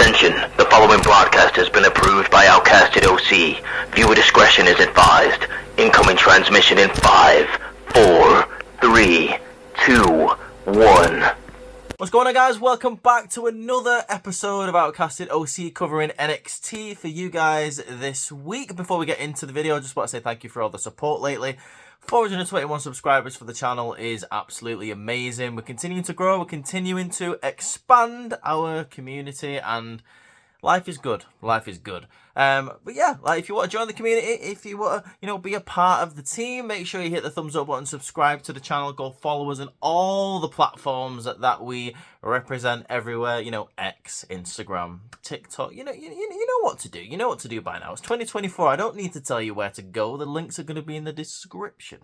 Attention, the following broadcast has been approved by Outcasted OC. Viewer discretion is advised. Incoming transmission in 5, 4, 3, 2, 1. What's going on, guys? Welcome back to another episode of Outcasted OC covering NXT for you guys this week. Before we get into the video, I just want to say thank you for all the support lately. 421 subscribers for the channel is absolutely amazing. We're continuing to grow, we're continuing to expand our community, and life is good. Life is good. But yeah, like, if you want to join the community, if you want to, be a part of the team, make sure you hit the thumbs up button, subscribe to the channel, go follow us on all the platforms that we represent everywhere. X, Instagram, TikTok. You know what to do. You know what to do by now. It's 2024. I don't need to tell you where to go. The links are going to be in the description.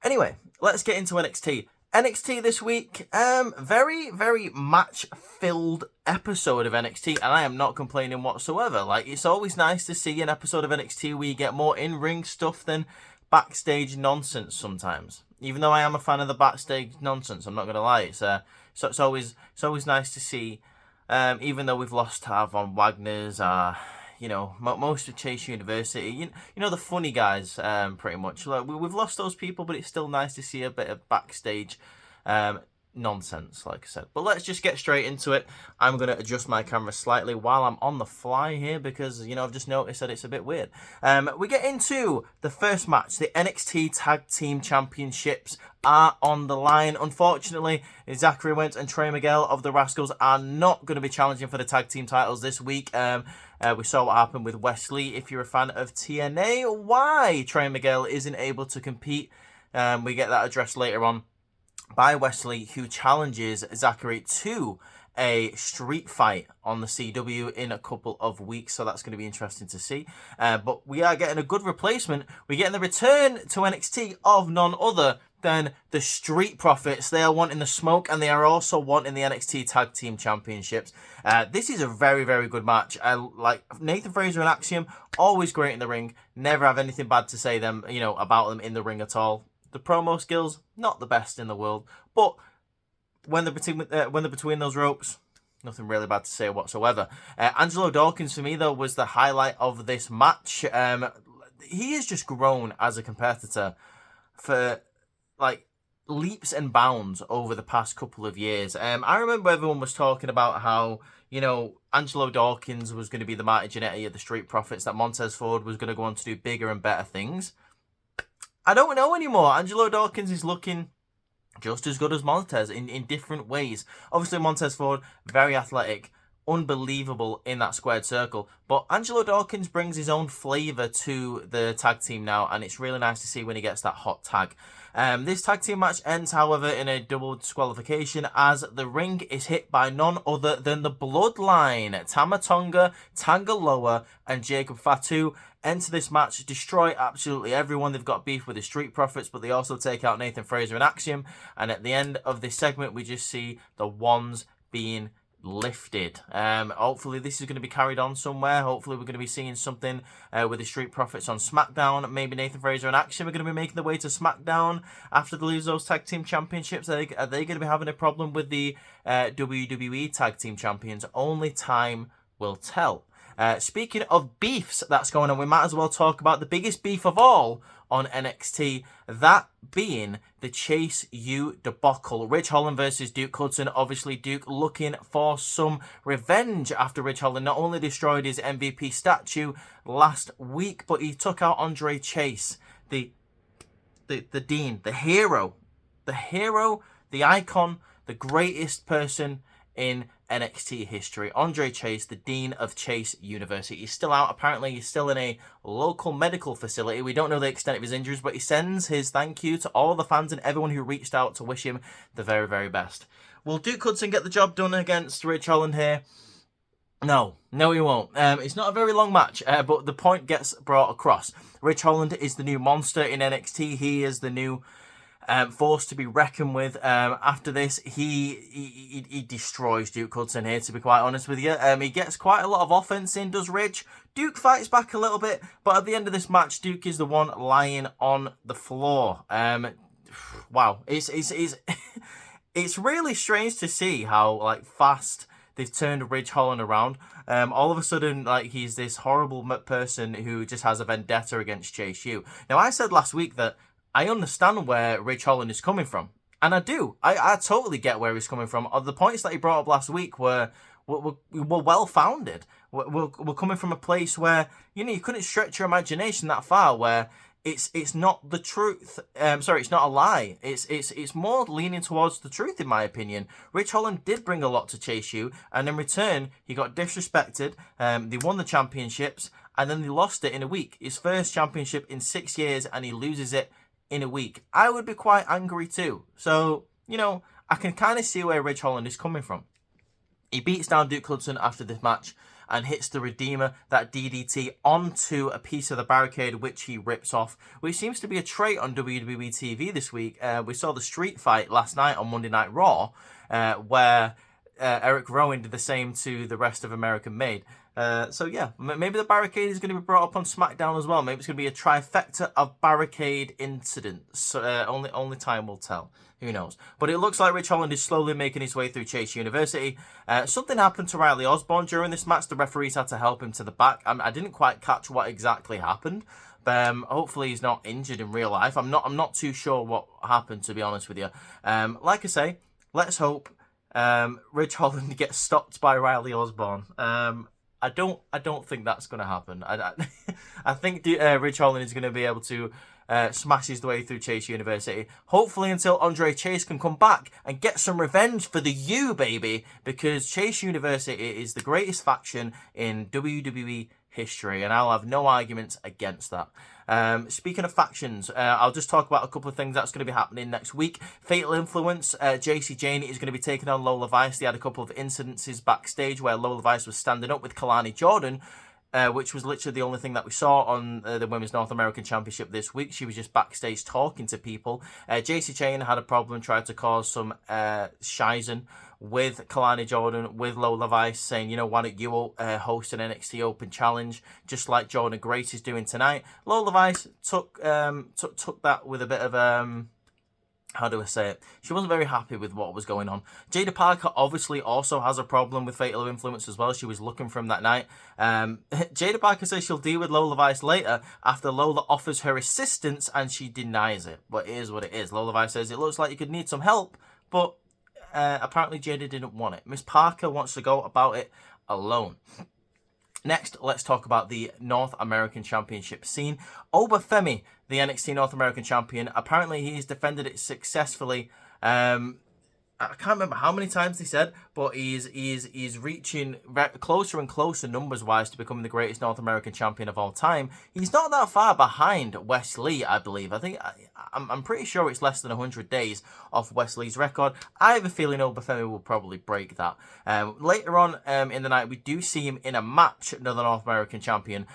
Anyway, let's get into NXT. NXT this week, very, very match-filled episode of NXT, and I am not complaining whatsoever. Like, it's always nice to see an episode of NXT where you get more in-ring stuff than backstage nonsense sometimes. Even though I am a fan of the backstage nonsense, I'm not going to lie. It's always nice to see, even though we've lost Von Wagner's, most of Chase University, the funny guys, pretty much. Like, we've lost those people, but it's still nice to see a bit of backstage nonsense, like I said. But let's just get straight into it. I'm going to adjust my camera slightly while I'm on the fly here because, I've just noticed that it's a bit weird. We get into the first match. The NXT Tag Team Championships are on the line. Unfortunately, Zachary Wentz and Trey Miguel of the Rascals are not going to be challenging for the tag team titles this week. We saw what happened with Wesley. If you're a fan of TNA, why Trey Miguel isn't able to compete, we get that addressed later on by Wesley, who challenges Zachary to a street fight on the CW in a couple of weeks, so that's going to be interesting to see. But we are getting a good replacement. We're getting the return to NXT of none other than the Street Profits. They are wanting the smoke, and they are also wanting the NXT Tag Team Championships. This is a very, very good match. I like Nathan Fraser and Axiom, always great in the ring. Never have anything bad to say about them in the ring at all. The promo skills, not the best in the world, but when they're between those ropes, nothing really bad to say whatsoever. Angelo Dawkins, for me, though, was the highlight of this match. He has just grown as a competitor for, leaps and bounds over the past couple of years. I remember everyone was talking about how, Angelo Dawkins was going to be the Marty Jannetty of the Street Profits, that Montez Ford was going to go on to do bigger and better things. I don't know anymore. Angelo Dawkins is looking just as good as Montez in different ways. Obviously, Montez Ford, very athletic, unbelievable in that squared circle. But Angelo Dawkins brings his own flavour to the tag team now, and it's really nice to see when he gets that hot tag. This tag team match ends, however, in a double disqualification as the ring is hit by none other than the Bloodline. Tama Tonga, Tangaloa, and Jacob Fatu enter this match, destroy absolutely everyone. They've got beef with the Street Profits, but they also take out Nathan Fraser and Axiom. And at the end of this segment, we just see the wands being lifted. Hopefully this is going to be carried on somewhere. Hopefully we're going to be seeing something with the Street Profits on SmackDown. Maybe Nathan Fraser and Axiom are going to be making their way to SmackDown after they lose those tag team championships. Are they going to be having a problem with the WWE tag team champions? Only time will tell. Speaking of beefs that's going on, we might as well talk about the biggest beef of all on NXT, that being the Chase U debacle. Rich Holland versus Duke Hudson. Obviously, Duke looking for some revenge after Rich Holland not only destroyed his MVP statue last week, but he took out Andre Chase, the Dean, the hero, the icon, the greatest person in NXT history. Andre Chase, the Dean of Chase University. He's still out. Apparently, he's still in a local medical facility. We don't know the extent of his injuries, but he sends his thank you to all the fans and everyone who reached out to wish him the very, very best. Will Duke Hudson get the job done against Rich Holland here? No, he won't. It's not a very long match, but the point gets brought across. Rich Holland is the new monster in NXT. He is the new force to be reckoned with. After this, he destroys Duke Hudson here, to be quite honest with you. He gets quite a lot of offense in, does Rich. Duke fights back a little bit, but at the end of this match, Duke is the one lying on the floor. Wow, it's it's really strange to see how fast they've turned Ridge Holland around. All of a sudden, like, he's this horrible person who just has a vendetta against Chase U. Now, I said last week that I understand where Ridge Holland is coming from. And I do. I totally get where he's coming from. The points that he brought up last week were well-founded. We're coming from a place where, you couldn't stretch your imagination that far, where it's not the truth. It's not a lie. It's more leaning towards the truth, in my opinion. Ridge Holland did bring a lot to Chase U, and in return, he got disrespected. They won the championships, and then they lost it in a week. His first championship in 6 years, and he loses it in a week. I would be quite angry too. So, I can kind of see where Ridge Holland is coming from. He beats down Duke Hudson after this match and hits the Redeemer, that DDT, onto a piece of the barricade, which he rips off, which seems to be a trait on WWE TV this week. We saw the street fight last night on Monday Night Raw, where Eric Rowan did the same to the rest of American Made. So yeah, maybe the barricade is going to be brought up on SmackDown as well. Maybe it's going to be a trifecta of barricade incidents. Only time will tell. Who knows? But it looks like Ridge Holland is slowly making his way through Chase University. Something happened to Riley Osborne during this match. The referees had to help him to the back. I didn't quite catch what exactly happened. Hopefully he's not injured in real life. I'm not too sure what happened, to be honest with you. Like I say, let's hope Ridge Holland gets stopped by Riley Osborne. I don't think that's going to happen. I think Ridge Holland is going to be able to smash his way through Chase University. Hopefully until Andre Chase can come back and get some revenge for the U, baby. Because Chase University is the greatest faction in WWE history, and I'll have no arguments against that. Speaking of factions, I'll just talk about a couple of things that's going to be happening next week. Fatal Influence, JC Jane is going to be taking on Lola Vice. They had a couple of incidences backstage where Lola Vice was standing up with Kalani Jordan, which was literally the only thing that we saw on the Women's North American Championship this week. She was just backstage talking to people. JC Jane had a problem, tried to cause some shizen with Kalani Jordan, with Lola Vice, saying, why don't you host an NXT Open Challenge, just like Jordan Grace is doing tonight. Lola Vice took that with a bit of how do I say it? She wasn't very happy with what was going on. Jada Parker obviously also has a problem with Fatal Influence as well. She was looking for him that night. Jada Parker says she'll deal with Lola Vice later after Lola offers her assistance and she denies it. But it is what it is. Lola Vice says it looks like you could need some help, but apparently Jada didn't want it. Miss Parker wants to go about it alone. Next, let's talk about the North American Championship scene. Oba Femi, the NXT North American Champion, apparently he's defended it successfully. I can't remember how many times they said, but he's reaching closer and closer numbers-wise to becoming the greatest North American champion of all time. He's not that far behind Wes Lee, I believe. I'm pretty sure it's less than 100 days off Wes Lee's record. I have a feeling Oba Femi will probably break that. Later on in the night, we do see him in a match, another North American champion.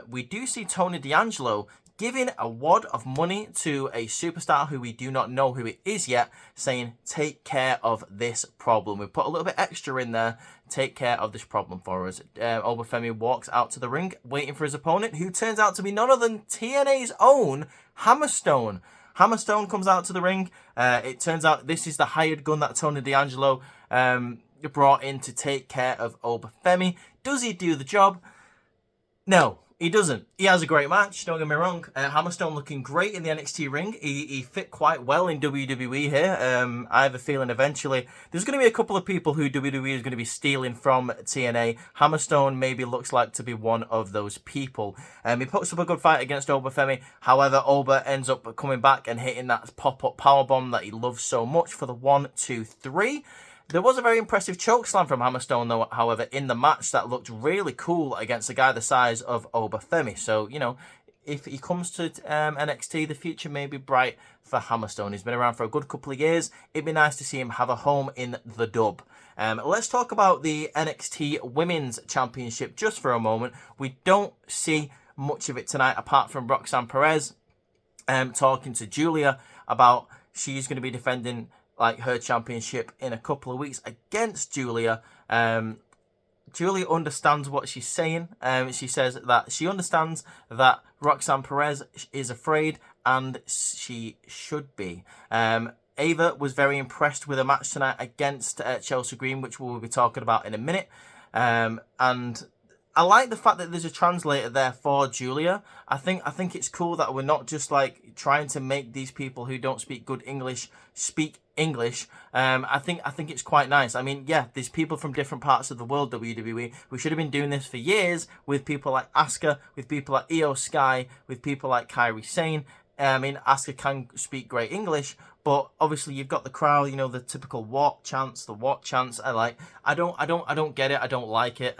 We do see Tony D'Angelo giving a wad of money to a superstar who we do not know who it is yet, saying, take care of this problem. We put a little bit extra in there, take care of this problem for us. Oba Femi walks out to the ring, waiting for his opponent, who turns out to be none other than TNA's own Hammerstone. Hammerstone comes out to the ring. It turns out this is the hired gun that Tony D'Angelo brought in to take care of Oba Femi. Does he do the job? No. He doesn't. He has a great match, don't get me wrong. Hammerstone looking great in the NXT ring. He fit quite well in WWE here. I have a feeling eventually there's going to be a couple of people who WWE is going to be stealing from TNA. Hammerstone maybe looks like to be one of those people. He puts up a good fight against Oba Femi. However, Oba ends up coming back and hitting that pop-up powerbomb that he loves so much for the 1, 2, 3. There was a very impressive chokeslam from Hammerstone, though, however, in the match that looked really cool against a guy the size of Oba Femi. So, if he comes to NXT, the future may be bright for Hammerstone. He's been around for a good couple of years. It'd be nice to see him have a home in the dub. Let's talk about the NXT Women's Championship just for a moment. We don't see much of it tonight, apart from Roxanne Perez talking to Julia about she's going to be defending her championship in a couple of weeks against Julia. Julia understands what she's saying. She says that she understands that Roxanne Perez is afraid, and she should be. Ava was very impressed with a match tonight against Chelsea Green, which we'll be talking about in a minute. And I like the fact that there's a translator there for Julia. I think it's cool that we're not just like trying to make these people who don't speak good English speak English. I think it's quite nice. I mean, yeah, there's people from different parts of the world, WWE. We should have been doing this for years with people like Asuka, with people like Io Sky, with people like Kairi Sane. I mean, Asuka can speak great English, but obviously you've got the crowd, you know, the typical what chants, the what chants. I don't get it. I don't like it.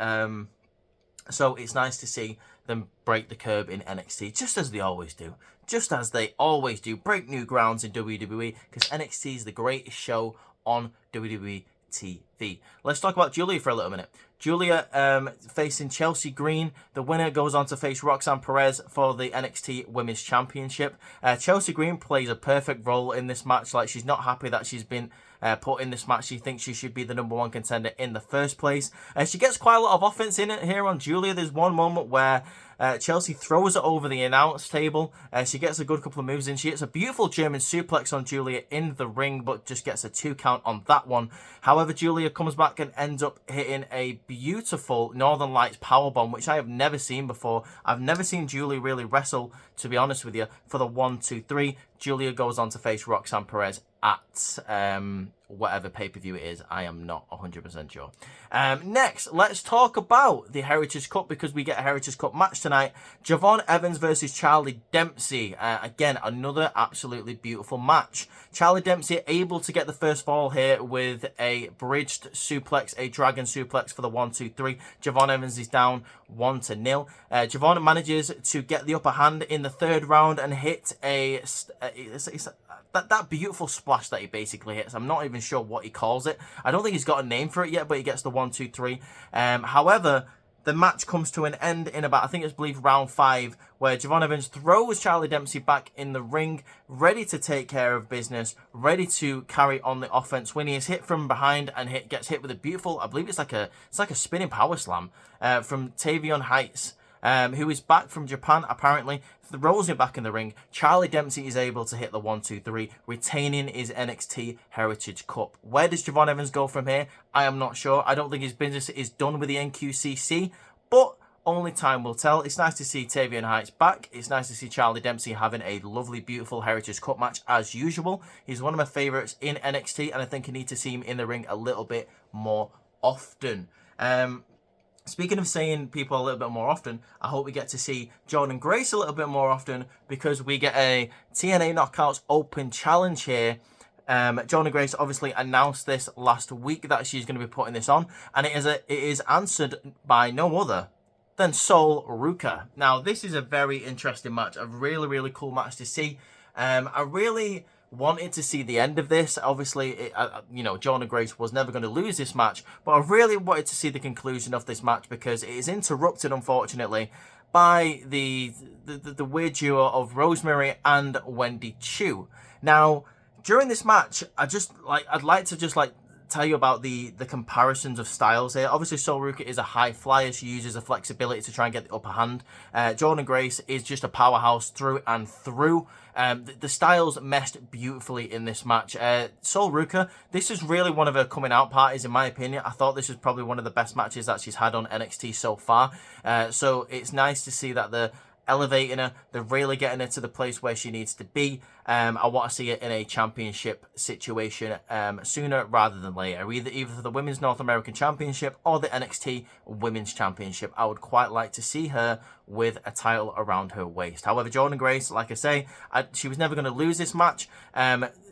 So it's nice to see them break the curb in NXT, just as they always do. Just as they always do. Break new grounds in WWE, because NXT is the greatest show on WWE TV. Let's talk about Julia for a little minute. Julia facing Chelsea Green. The winner goes on to face Roxanne Perez for the NXT Women's Championship. Chelsea Green plays a perfect role in this match. Like, she's not happy that she's been put in this match. She thinks she should be the #1 contender in the first place. She gets quite a lot of offense in it here on Julia. There's one moment where Chelsea throws it over the announce table. She gets a good couple of moves in. She hits a beautiful German suplex on Julia in the ring, but just gets a 2 count on that one. However, Julia comes back and ends up hitting a beautiful Northern Lights powerbomb, which I have never seen before. I've never seen Julia really wrestle, to be honest with you, for the 1, 2, 3. Julia goes on to face Roxanne Perez at whatever pay-per-view it is. I am not 100% sure. Next, let's talk about the Heritage Cup, because we get a Heritage Cup match tonight. Javon Evans versus Charlie Dempsey. Again, another absolutely beautiful match. Charlie Dempsey able to get the first fall here with a bridged suplex, a dragon suplex for the 1, 2, 3. Javon Evans is down 1-0. Javon manages to get the upper hand in the 3rd round and hit that beautiful splash that he basically hits. I'm not even sure what he calls it. I don't think he's got a name for it yet, but he gets the 1, 2, 3. However, the match comes to an end in about, I think it's believed round 5, where Javon Evans throws Charlie Dempsey back in the ring, ready to take care of business, ready to carry on the offense. When he is hit from behind and gets hit with a beautiful, I believe it's like a spinning power slam from Tavion Heights. Who is back from Japan, apparently, throws him back in the ring. Charlie Dempsey is able to hit the 1, 2, 3, retaining his NXT Heritage Cup. Where does Javon Evans go from here? I am not sure. I don't think his business is done with the NQCC, but only time will tell. It's nice to see Tavion Heights back. It's nice to see Charlie Dempsey having a lovely, beautiful Heritage Cup match as usual. He's one of my favourites in NXT, and I think I need to see him in the ring a little bit more often. Speaking of seeing people a little bit more often, I hope we get to see Jordynne Grace a little bit more often, because we get a TNA Knockouts Open Challenge here. Jordynne Grace obviously announced this last week that she's going to be putting this on, and it is answered by no other than Sol Ruka. Now, this is a very interesting match, a really, really cool match to see. I really wanted to see the end of this. Obviously, Jordynne Grace was never going to lose this match, but I really wanted to see the conclusion of this match, because it is interrupted, unfortunately, by the weird duo of Rosemary and Wendy Chu. Now, during this match, I'd like to tell you about the comparisons of styles here. Obviously, Sol Ruka is a high flyer. She uses her flexibility to try and get the upper hand. Jordynne Grace is just a powerhouse through and through. The styles meshed beautifully in this match. Sol Ruka, this is really one of her coming out parties, in my opinion. I thought this was probably one of the best matches that she's had on NXT so far. So it's nice to see that they're elevating her. They're really getting her to the place where she needs to be. I want to see it in a championship situation sooner rather than later, either for the Women's North American Championship or the NXT Women's Championship. I would quite like to see her with a title around her waist. However, Jordynne Grace, like I say, she was never going to lose this match.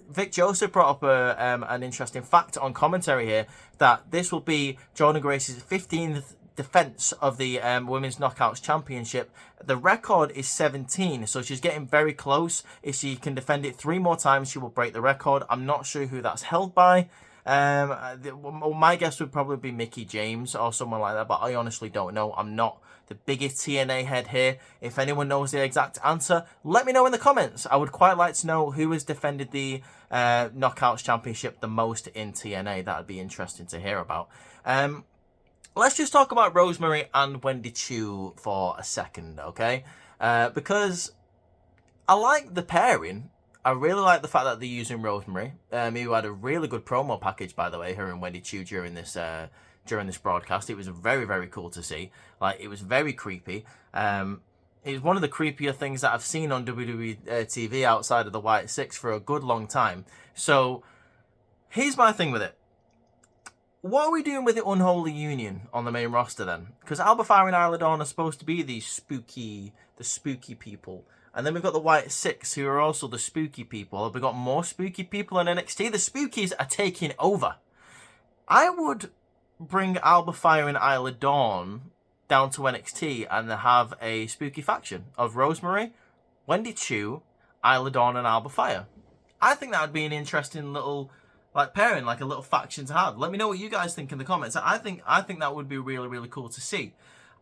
Vic Joseph brought up an interesting fact on commentary here, that this will be Jordynne Grace's 15th defense of the Women's Knockouts Championship. The record is 17, so she's getting very close. If she can defend it 3 more times, she will break the record. I'm not sure who that's held by. My guess would probably be Mickie James or someone like that, but I honestly don't know. I'm not the biggest TNA head here. If anyone knows the exact answer, let me know in the comments. I would quite like to know who has defended the Knockouts Championship the most in TNA. That would be interesting to hear about. Let's just talk about Rosemary and Wendy Chu for a second, okay? Because I like the pairing. I really like the fact that they're using Rosemary, who had a really good promo package, by the way, her and Wendy Chu during this broadcast. It was very, very cool to see. Like, it was very creepy. It was one of the creepier things that I've seen on WWE TV outside of the White Six for a good long time. So, here's my thing with it. What are we doing with the Unholy Union on the main roster then? Because Alba Fire and Isla Dawn are supposed to be the spooky people. And then we've got the White Six, who are also the spooky people. Have we got more spooky people in NXT? The spookies are taking over. I would bring Alba Fire and Isla Dawn down to NXT and have a spooky faction of Rosemary, Wendy Chu, Isla Dawn, and Alba Fire. I think that would be an interesting little pairing, like a little faction to have. Let me know what you guys think in the comments. I think that would be really, really cool to see.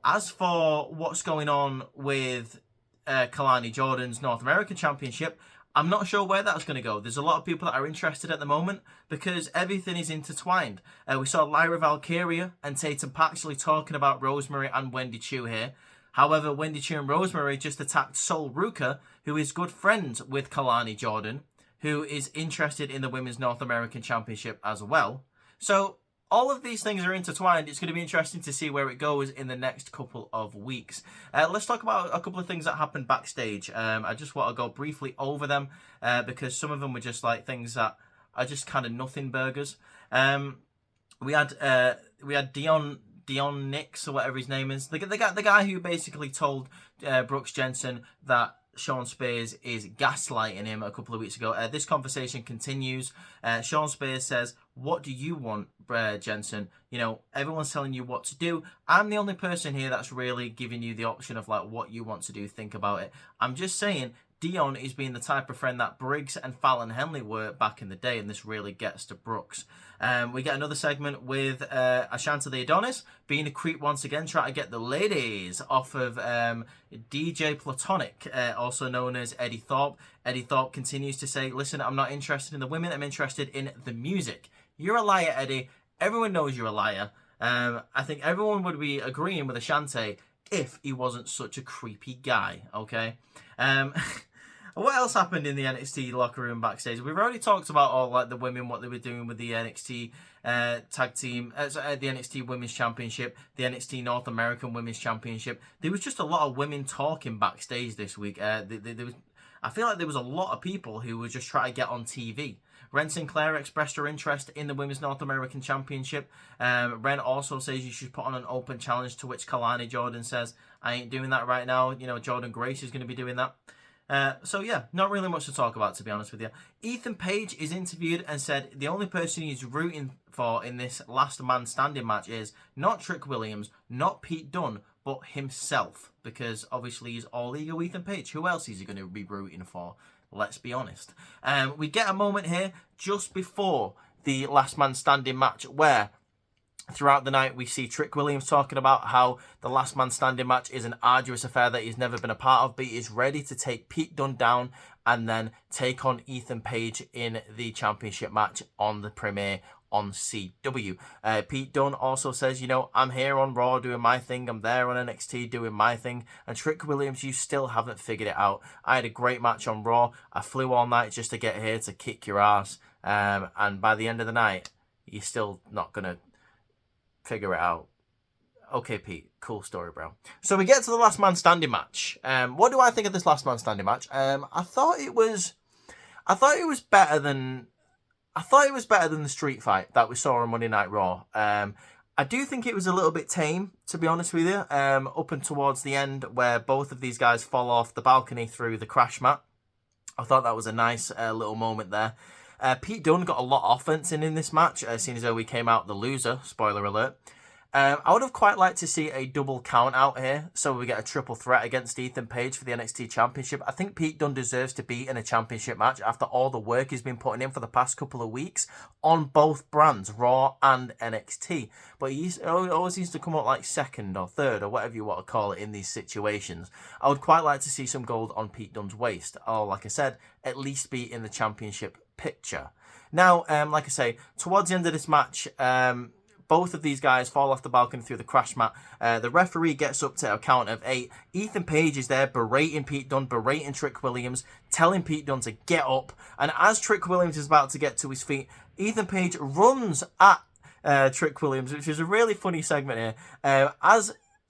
As for what's going on with Kalani Jordan's North American Championship, I'm not sure where that's going to go. There's a lot of people that are interested at the moment because everything is intertwined. We saw Lyra Valkyria and Tatum Paxley talking about Rosemary and Wendy Chu here. However, Wendy Chu and Rosemary just attacked Sol Ruka, who is good friends with Kalani Jordan, who is interested in the Women's North American Championship as well. So all of these things are intertwined. It's going to be interesting to see where it goes in the next couple of weeks. Let's talk about a couple of things that happened backstage. I just want to go briefly over them because some of them were just like things that are just kind of nothing burgers. We had Dion Nix or whatever his name is, the guy who basically told Brooks Jensen that Sean Spears is gaslighting him a couple of weeks ago. This conversation continues. Sean Spears says, "What do you want, Jensen? You know, everyone's telling you what to do. I'm the only person here that's really giving you the option of like what you want to do. Think about it. I'm just saying." Dion is being the type of friend that Briggs and Fallon Henley were back in the day, and this really gets to Brooks. We get another segment with Ashanta the Adonis being a creep once again, trying to get the ladies off of DJ Platonic, also known as Eddie Thorpe. Eddie Thorpe continues to say, "Listen, I'm not interested in the women, I'm interested in the music." You're a liar, Eddie. Everyone knows you're a liar. I think everyone would be agreeing with Ashante if he wasn't such a creepy guy, okay? What else happened in the NXT locker room backstage? We've already talked about all like the women, what they were doing with the NXT tag team, the NXT Women's Championship, the NXT North American Women's Championship. There was just a lot of women talking backstage this week. I feel like there was a lot of people who were just trying to get on TV. Ren Sinclair expressed her interest in the Women's North American Championship. Ren also says you should put on an open challenge, to which Kalani Jordan says, "I ain't doing that right now. You know, Jordan Grace is going to be doing that." So yeah, not really much to talk about, to be honest with you. Ethan Page is interviewed and said the only person he's rooting for in this last man standing match is not Trick Williams, not Pete Dunne, but himself. Because obviously he's all ego Ethan Page. Who else is he going to be rooting for? Let's be honest. We get a moment here just before the last man standing match where throughout the night we see Trick Williams talking about how the last man standing match is an arduous affair that he's never been a part of, but he is ready to take Pete Dunne down and then take on Ethan Page in the championship match on the premiere on CW. Pete Dunne also says, you know, I'm here on Raw doing my thing, I'm there on NXT doing my thing, and Trick Williams, you still haven't figured it out. I had a great match on Raw, I flew all night just to get here to kick your ass, and by the end of the night, you're still not going to figure it out. Okay, Pete, cool story, bro. So we get to the last man standing match. What do I think of this last man standing match? I thought it was better than the street fight that we saw on Monday Night Raw. I do think it was a little bit tame, to be honest with you, up and towards the end where both of these guys fall off the balcony through the crash mat. I thought that was a nice little moment there. Pete Dunne got a lot of offense in this match, seeing as though we came out the loser, spoiler alert. I would have quite liked to see a double count out here, so we get a triple threat against Ethan Page for the NXT Championship. I think Pete Dunne deserves to be in a championship match after all the work he's been putting in for the past couple of weeks on both brands, Raw and NXT. But he always needs to come out like second or third or whatever you want to call it in these situations. I would quite like to see some gold on Pete Dunne's waist, or like I said, at least be in the championship picture. Now, like I say, towards the end of this match, both of these guys fall off the balcony through the crash mat. The referee gets up to a count of 8. Ethan Page is there berating Pete Dunne, berating Trick Williams, telling Pete Dunne to get up. And as Trick Williams is about to get to his feet, Ethan Page runs at Trick Williams, which is a really funny segment here.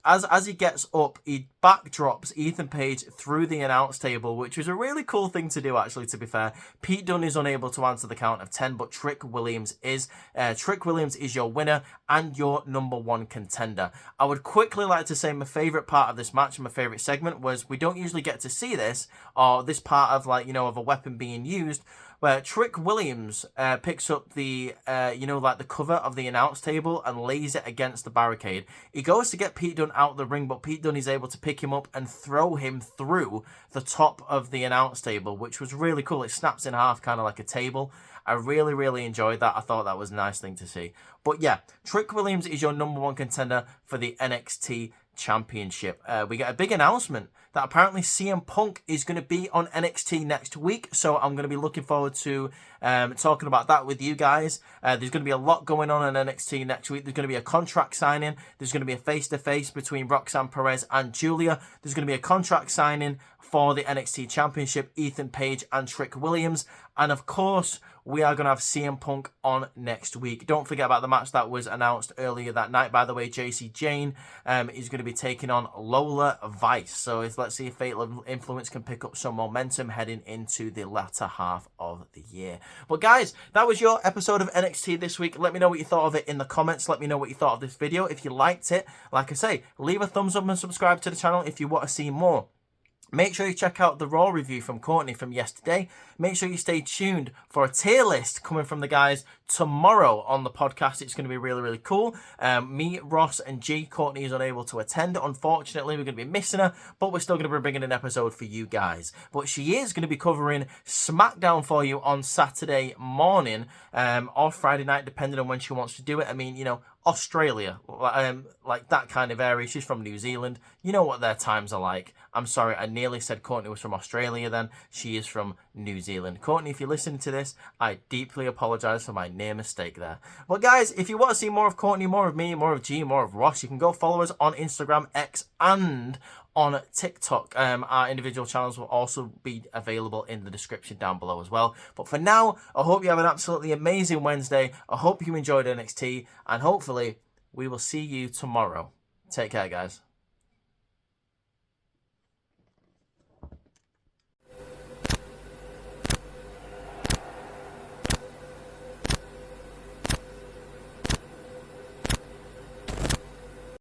As he gets up, he backdrops Ethan Page through the announce table, which was a really cool thing to do, actually, to be fair. Pete Dunne is unable to answer the count of 10, but Trick Williams is. Trick Williams is your winner and your #1 contender. I would quickly like to say my favourite part of this match, my favourite segment, was we don't usually get to see this, or this part of, like, you know, of a weapon being used, where Trick Williams picks up the, the cover of the announce table and lays it against the barricade. He goes to get Pete Dunne out of the ring, but Pete Dunne is able to pick him up and throw him through the top of the announce table, which was really cool. It snaps in half, kind of like a table. I really, really enjoyed that. I thought that was a nice thing to see. But yeah, Trick Williams is your #1 contender for the NXT Championship. We get a big announcement that apparently CM Punk is going to be on NXT next week, so I'm going to be looking forward to talking about that with you guys. There's going to be a lot going on in NXT next week. There's going to be a contract signing. There's going to be a face-to-face between Roxanne Perez and Julia. There's going to be a contract signing for the NXT Championship, Ethan Page and Trick Williams. And of course, we are going to have CM Punk on next week. Don't forget about the match that was announced earlier that night. By the way, JC Jane is going to be taking on Lola Vice. So let's see if Fatal Influence can pick up some momentum heading into the latter half of the year. But guys, that was your episode of NXT this week. Let me know what you thought of it in the comments. Let me know what you thought of this video. If you liked it, like I say, leave a thumbs up and subscribe to the channel if you want to see more. Make sure you check out the Raw review from Courtney from yesterday. Make sure you stay tuned for a tier list coming from the guys tomorrow on the podcast. It's going to be really, really cool. Me, Ross, and G. Courtney is unable to attend. Unfortunately, we're going to be missing her, but we're still going to be bringing an episode for you guys. But she is going to be covering SmackDown for you on Saturday morning or Friday night, depending on when she wants to do it. I mean, you know, Australia, like that kind of area. She's from New Zealand. You know what their times are like. I'm sorry, I nearly said Courtney was from Australia then. She is from New Zealand. Courtney, if you're listening to this, I deeply apologise for my near mistake there. But guys, if you want to see more of Courtney, more of me, more of G, more of Ross, you can go follow us on Instagram, X, and on TikTok. Our individual channels will also be available in the description down below as well. But for now, I hope you have an absolutely amazing Wednesday. I hope you enjoyed NXT, and hopefully we will see you tomorrow. Take care, guys.